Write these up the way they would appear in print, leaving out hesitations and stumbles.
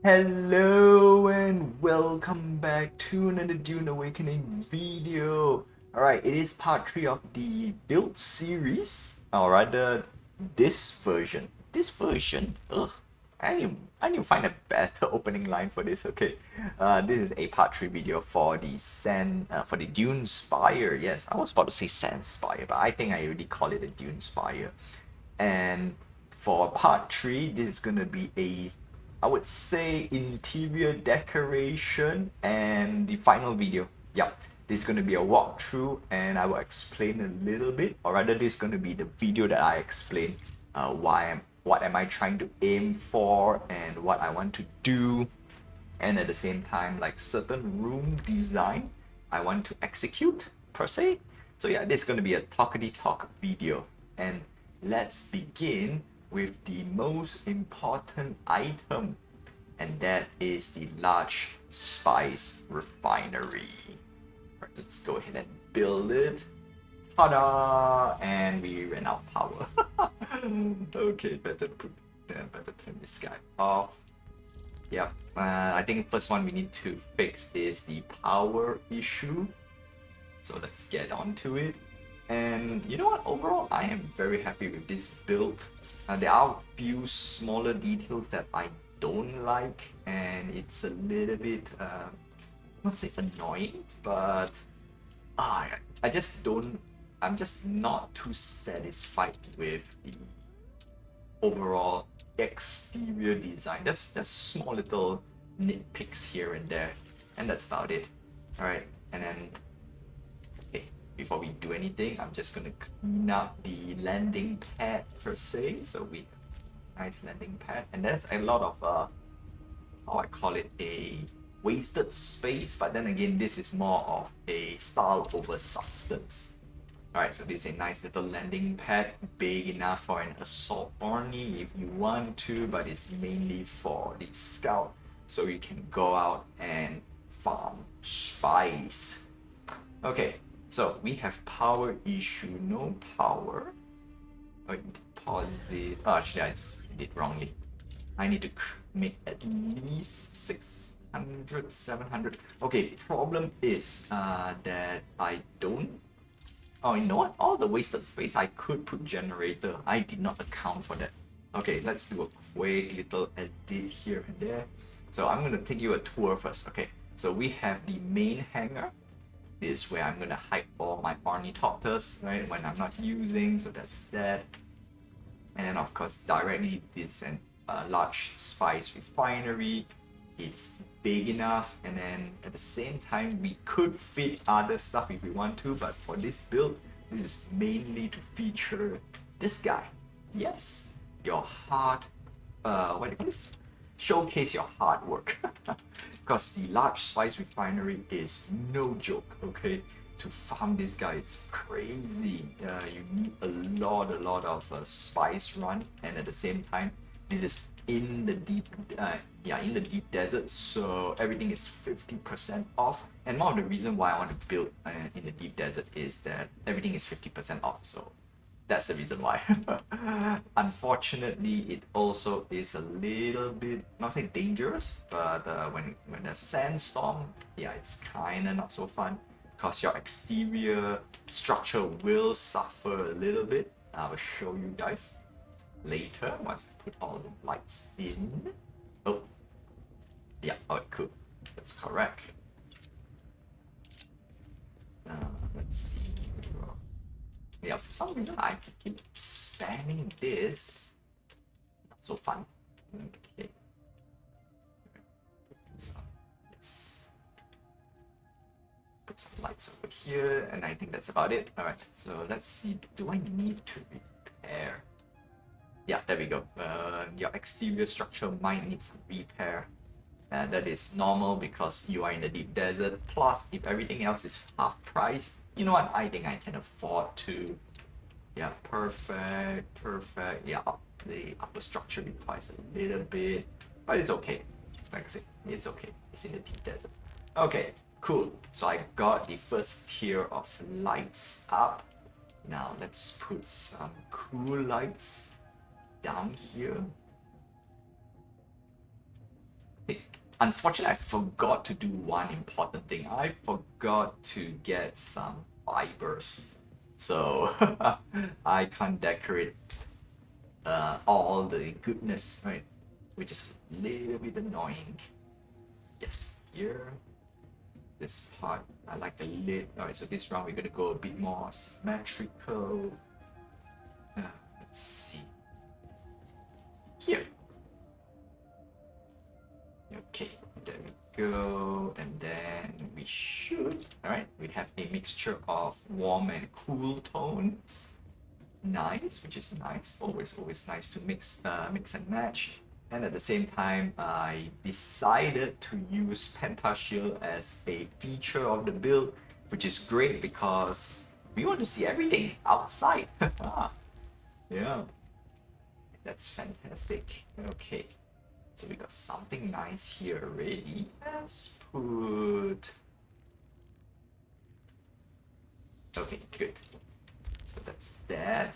Hello and welcome back to another Dune Awakening video. Alright, it is part 3 of the build series, or rather this version. Ugh. I need to find a better opening line for this. Okay, this is a part 3 video for the for the Dune Spire. Yes, I was about to say Sand Spire, but I think I already call it a Dune Spire. And for part 3, this is gonna be I would say interior decoration and the final video. Yep, this is going to be a walkthrough and I will explain a little bit, or rather this is going to be the video that I explain what am I trying to aim for and what I want to do, and at the same time like certain room design I want to execute per se. So yeah, this is going to be a talkity talk video, and let's begin with the most important item, and that is the large spice refinery. Right, let's go ahead and build it. Ta-da! And we ran out of power. Okay, better turn this guy off. Yeah, I think first one we need to fix is the power issue. So let's get onto it. And you know what? Overall, I am very happy with this build. There are a few smaller details that I don't like, and it's a little bit, not say annoying, but I just don't. I'm just not too satisfied with the overall exterior design. There's just small little nitpicks here and there, and that's about it. All right, and then before we do anything, I'm just gonna clean up the landing pad per se. So we nice landing pad, and there's a lot of how I call it, a wasted space, but then again this is more of a style over substance. Alright, so this is a nice little landing pad, big enough for an assault army if you want to, but it's mainly for the scout, so you can go out and farm spice. Okay, so we have power issue, no power. Deposit. Oh, actually, I did wrongly. I need to make at least 600, 700. Okay, problem is that I don't. Oh, you know what? All the wasted space I could put generator. I did not account for that. Okay, let's do a quick little edit here and there. So I'm gonna take you a tour first. Okay, so we have the main hangar. This is where I'm gonna hide all my ornithopters, right, when I'm not using, so that's that. And then of course directly this and large spice refinery. It's big enough, and then at the same time we could fit other stuff if we want to, but for this build this is mainly to feature this guy. Yes, your hard what do you call this? Showcase your hard work. Because the large spice refinery is no joke, okay? To farm this guy, it's crazy. You need a lot of spice run, and at the same time, this is in the deep, in the deep desert, so everything is 50% off. And one of the reasons why I want to build in the deep desert is that everything is 50% off. So that's the reason why. Unfortunately, it also is a little bit, not say dangerous, but when there's sandstorm, yeah, it's kind of not so fun, because your exterior structure will suffer a little bit. I will show you guys later once I put all the lights in. Oh, yeah, alright, cool. That's correct. Let's see. Yeah, for some reason I keep spamming this. Not so fun. Okay. Let's put some lights over here, and I think that's about it. Alright, so let's see. Do I need to repair? Yeah, there we go. Your exterior structure might need some repair. And that is normal because you are in the deep desert. Plus, if everything else is half price, you know what? I think I can afford to. Yeah, perfect. Yeah, the upper structure requires a little bit, but it's okay. Like I said, it's okay. It's in the deep desert. Okay, cool. So I got the first tier of lights up. Now let's put some cool lights down here. unfortunately, I forgot to do one important thing. I forgot to get some fibers. So I can't decorate all the goodness, right? Which is a little bit annoying. Yes, here, this part, I like the lid. Alright, so this round we're gonna go a bit more symmetrical. Let's see. Here. Okay, there we go. And then we should, alright, we have a mixture of warm and cool tones. Nice, which is nice. Always nice to mix and match. And at the same time, I decided to use Pentashield as a feature of the build, which is great because we want to see everything outside. Yeah, that's fantastic. Okay, so we got something nice here already. Let's put... Okay, good. So that's that.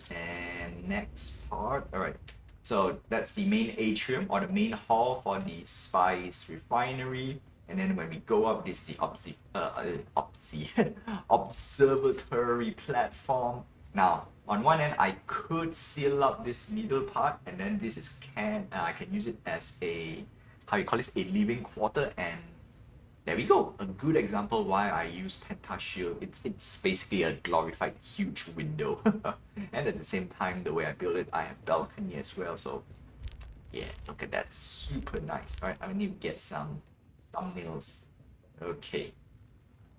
And next part, all right. So that's the main atrium or the main hall for the spice refinery. And then when we go up, this is the observatory platform. Now, on one end, I could seal up this middle part, and then this is I can use it as a, how you call this, a living quarter. And there we go, a good example why I use Pentashield. It's basically a glorified huge window. And at the same time, the way I build it, I have balcony as well. So yeah, look at that, super nice. All right, I need to get some thumbnails. Okay,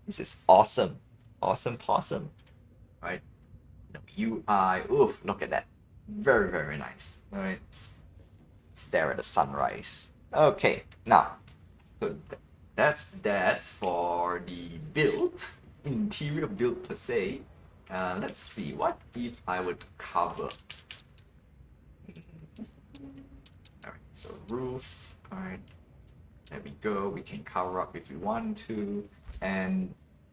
this is awesome, awesome possum. All right, the UI, oof, look at that, very nice. All right, stare at the sunrise. Okay, now, so that's that for the build, interior build per se. Let's see, what if I were to cover? Alright, so roof, alright, there we go, we can cover up if we want to. And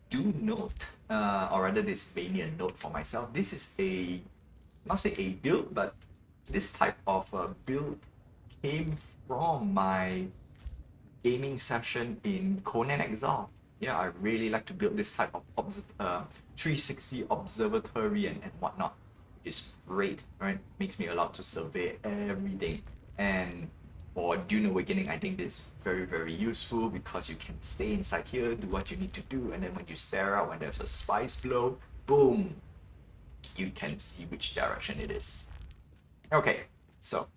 do note, or rather this mainly a note for myself, this is a, not say a build, but this type of build came from my gaming session in Conan Exile. Yeah, I really like to build this type of 360 observatory and whatnot, which is great, right? Makes me allowed to survey everything. And for Dune Awakening, I think this is very useful because you can stay inside here, do what you need to do, and then when you stare out, when there's a spice blow, boom, you can see which direction it is. Okay, so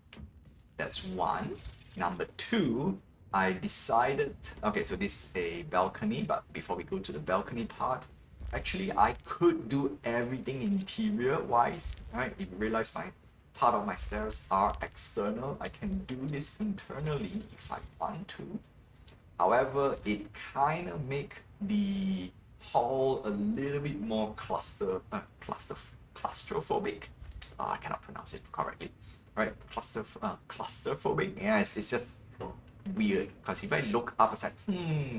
that's one. Number two, I decided, okay, so this is a balcony, but before we go to the balcony part, actually I could do everything interior wise, right? If you realize part of my stairs are external, I can do this internally if I want to. However, it kind of make the hall a little bit more claustrophobic. I cannot pronounce it correctly. Right, claustrophobic. Yeah, it's just weird because if I look up, it's like,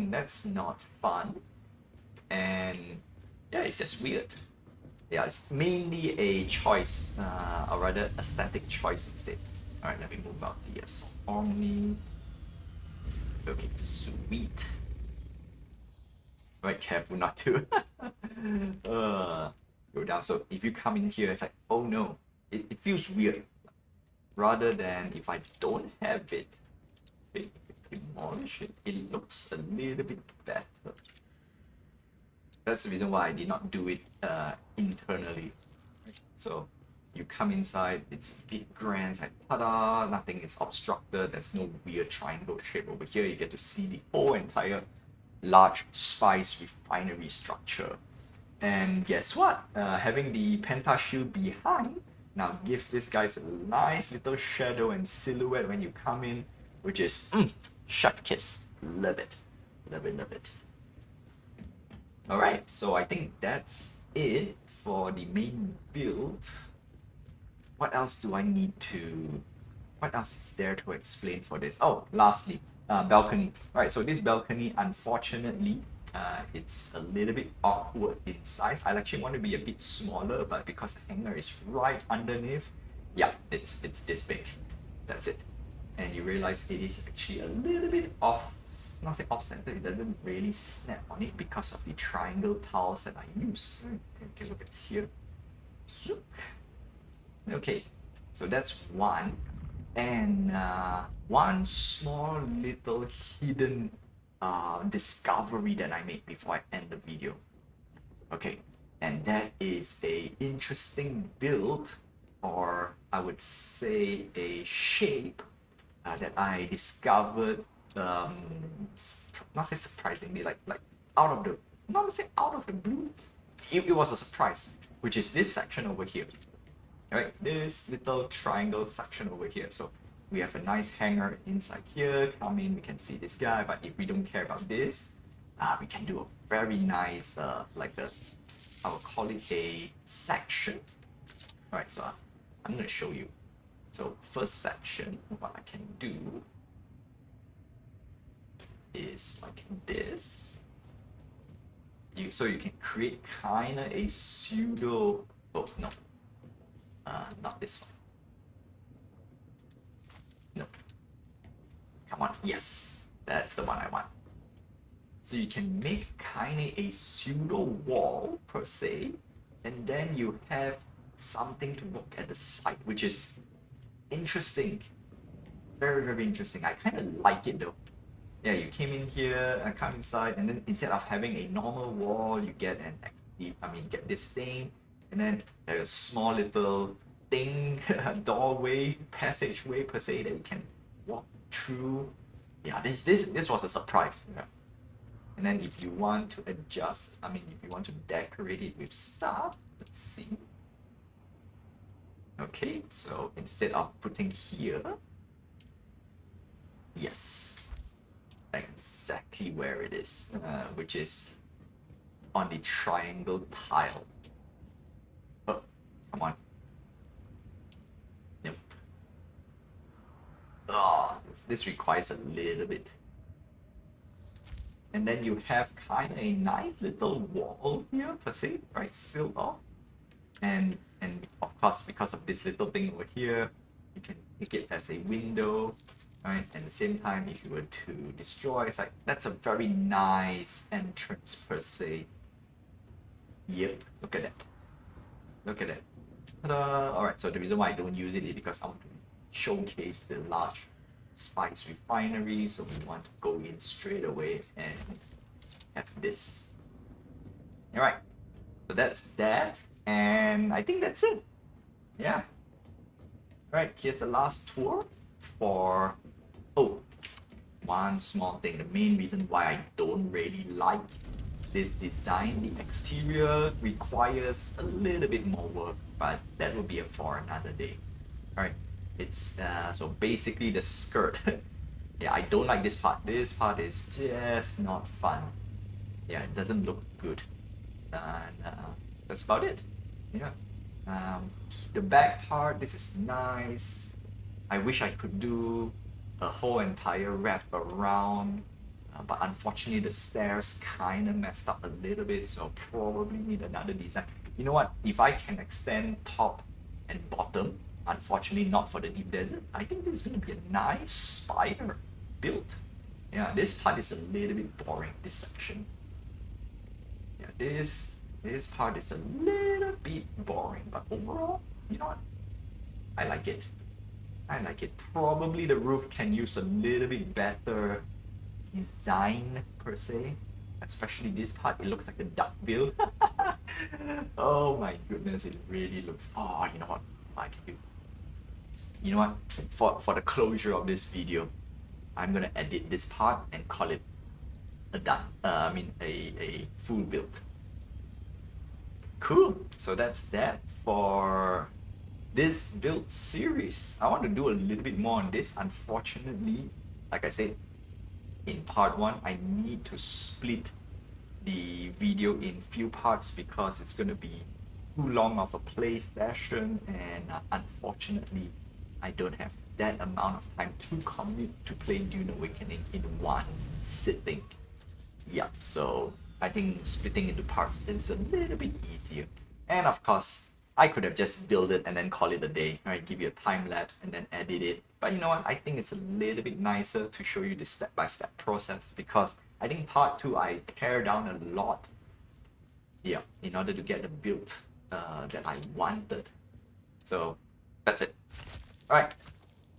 that's not fun. And yeah, it's just weird. Yeah, it's mainly a choice, or rather aesthetic choice instead. Alright, let me move out the Omni. Okay, sweet. Right, careful not to go down. So if you come in here, it's like, oh no, it feels weird. Rather than if I don't have it, demolish it, it looks a little bit better. That's the reason why I did not do it internally. So you come inside, it's a bit grand, it's like ta-da, nothing is obstructed, there's no weird triangle shape over here. You get to see the whole entire large spice refinery structure. And guess what? Having the Pentashield behind now gives this guys a nice little shadow and silhouette when you come in, which is chef kiss. Love it. Love it. Alright, so I think that's it for the main build. What else do I need to... What else is there to explain for this? Oh, lastly, balcony. Alright, so this balcony, unfortunately, it's a little bit awkward in size. I actually want to be a bit smaller, but because the hanger is right underneath, yeah, it's this big. That's it. and you realize it is actually a little bit off, not say off-center, it doesn't really snap on it because of the triangle tiles that I use. Okay, look at here. Zoop. Okay, so that's one. And one small little hidden discovery that I made before I end the video. Okay, and that is a interesting build, or I would say a shape that I discovered, not say surprisingly, like out of the, not say out of the blue. It was a surprise, which is this section over here. Right, this little triangle section over here. So we have a nice hanger inside here. Come in, we can see this guy, but if we don't care about this, we can do a very nice, like a, I would call it a section. All right, so I'm gonna show you. So first section, what I can do is like this. So you can create kinda a pseudo, oh no, not this one. No. Come on, yes, that's the one I want. So you can make kinda a pseudo wall per se, and then you have something to look at the side, which is interesting. Very, very interesting. I kind of like it though. Yeah, you came in here, I come inside, and then instead of having a normal wall, you get an get this thing, and then there's a small little thing, doorway, passageway per se that you can walk through. Yeah, this was a surprise. Yeah. And then if you want to adjust, if you want to decorate it with stuff, let's see. Okay, so instead of putting here, yes, exactly where it is, which is on the triangle tile. Oh, come on. Nope. Oh, this requires a little bit. And then you have kind of a nice little wall here per se, right? Sealed off. And of course, because of this little thing over here, you can take it as a window, right? And at the same time, if you were to destroy, it's like, that's a very nice entrance per se. Yep, look at that. Look at that. Ta-da! Alright, so the reason why I don't use it is because I want to showcase the large spice refinery, so we want to go in straight away and have this. Alright, so that's that, and I think that's it. Yeah. Right, here's the last tour for, oh, one small thing. The main reason why I don't really like this design, the exterior requires a little bit more work, but that will be for another day. Alright, it's so basically the skirt. Yeah, I don't like this part. This part is just not fun. Yeah, it doesn't look good. And that's about it. Yeah. The back part, this is nice. I wish I could do a whole entire wrap around, but unfortunately the stairs kind of messed up a little bit, so probably need another design. You know what, if I can extend top and bottom, unfortunately not for the deep desert, I think this is going to be a nice spider build. Yeah, this part is a little bit boring, this section. Yeah, this part is a little bit boring, but overall, you know what, I like it. I like it. Probably the roof can use a little bit better design per se, especially this part. It looks like a duck bill. Oh my goodness, it really looks, oh, you know what I can do, you know what, for the closure of this video, I'm gonna edit this part and call it a duck, a full build. Cool, so that's that for this build series. I want to do a little bit more on this. Unfortunately, like I said, in part 1, I need to split the video in few parts because it's going to be too long of a play session, and unfortunately, I don't have that amount of time to commit to play Dune Awakening in one sitting. Yeah, so I think splitting into parts is a little bit easier. And of course, I could have just built it and then call it a day, right? Give you a time lapse and then edit it. But you know what? I think it's a little bit nicer to show you the step-by-step process, because I think part 2 I tear down a lot, yeah, in order to get the build that I wanted. So that's it. Alright,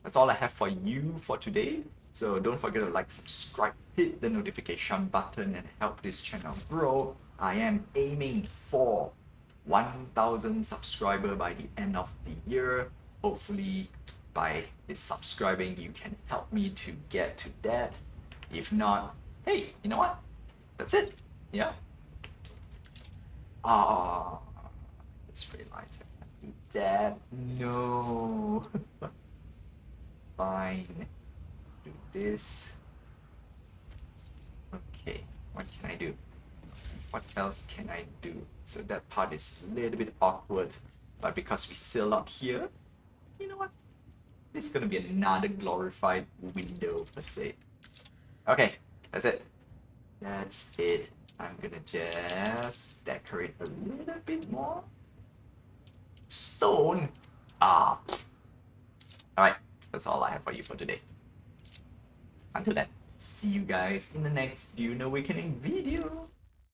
that's all I have for you for today. So don't forget to like, subscribe, hit the notification button and help this channel grow. I am aiming for 1,000 subscribers by the end of the year. Hopefully by this subscribing you can help me to get to that. If not, hey, you know what? That's it. Yeah. Let's realize I need that. No. Fine. Do this. Okay, what can I do? What else can I do? So that part is a little bit awkward, but because we sail up here, you know what? This is gonna be another glorified window per se. Okay, that's it. That's it. I'm gonna just decorate a little bit more. Stone. Alright, that's all I have for you for today. Until then, see you guys in the next Dune Awakening video.